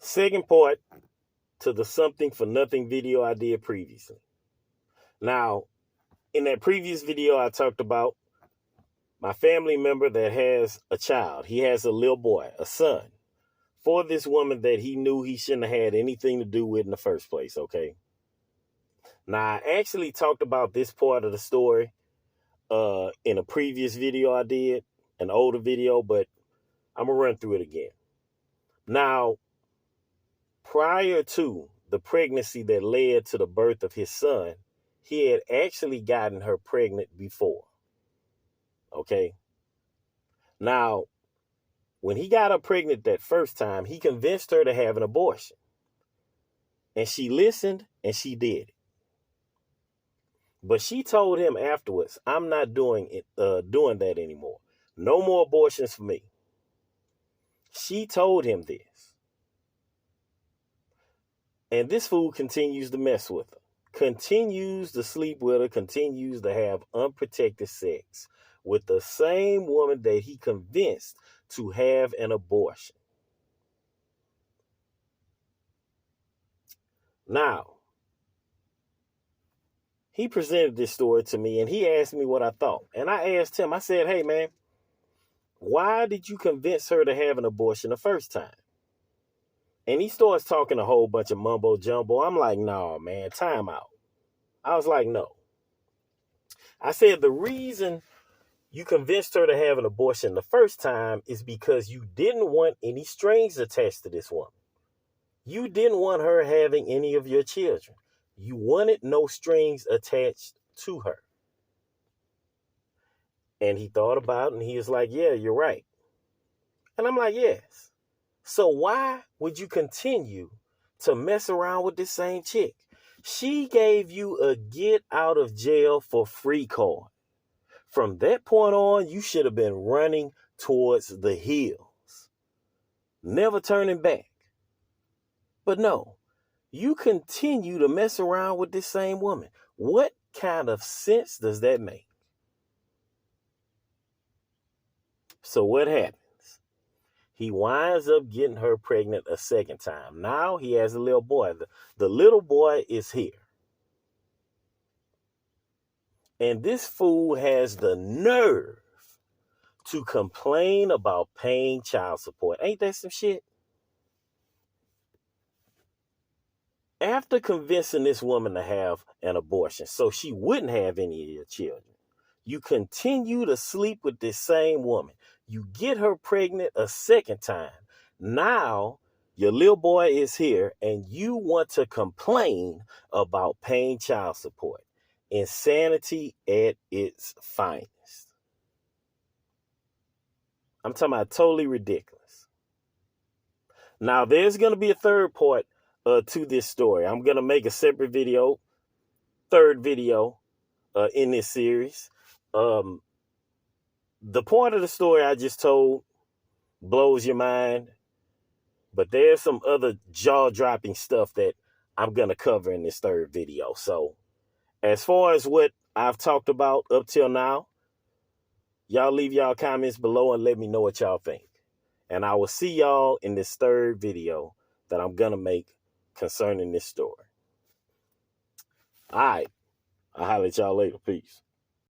Second part to the something for nothing video I did previously. Now, in that previous video, I talked about my family member that has a child. He has a little boy, a son, for this woman that he knew he shouldn't have had anything to do with in the first place, okay? Now, I actually talked about this part of the story in a previous video I did, an older video, but I'm going to run through it again. Now, prior to the pregnancy that led to the birth of his son, he had actually gotten her pregnant before. Okay? Now, when he got her pregnant that first time, he convinced her to have an abortion. And she listened and she did it. But she told him afterwards, I'm not doing that anymore. No more abortions for me. She told him this. And this fool continues to mess with her. Continues to sleep with her. Continues to have unprotected sex with the same woman that he convinced to have an abortion. Now, he presented this story to me and he asked me what I thought. And I asked him, I said, hey man, why did you convince her to have an abortion the first time? And he starts talking a whole bunch of mumbo jumbo. I'm like, no, man, time out. I was like, no. I said, the reason you convinced her to have an abortion the first time is because you didn't want any strings attached to this woman. You didn't want her having any of your children. You wanted no strings attached to her. And he thought about it and he was like, yeah, you're right. And I'm like, yes. So why would you continue to mess around with this same chick? She gave you a get out of jail for free card. From that point on, you should have been running towards the hills, never turning back. But no, you continue to mess around with this same woman. What kind of sense does that make? So what happens? He winds up getting her pregnant a second time. Now he has a little boy. The little boy is here. And this fool has the nerve to complain about paying child support. Ain't that some shit? After convincing this woman to have an abortion so she wouldn't have any of your children, you continue to sleep with this same woman. You get her pregnant a second time. Now your little boy is here and you want to complain about paying child support. Insanity at its finest. I'm talking about totally ridiculous. Now, there's going to be a third part to this story. I'm going to make a separate video, third video in this series. The part of the story I just told blows your mind, but there's some other jaw-dropping stuff that I'm going to cover in this third video. So, as far as what I've talked about up till now, y'all leave y'all comments below and let me know what y'all think. And I will see y'all in this third video that I'm going to make concerning this story. All right. I'll holler at y'all later. Peace.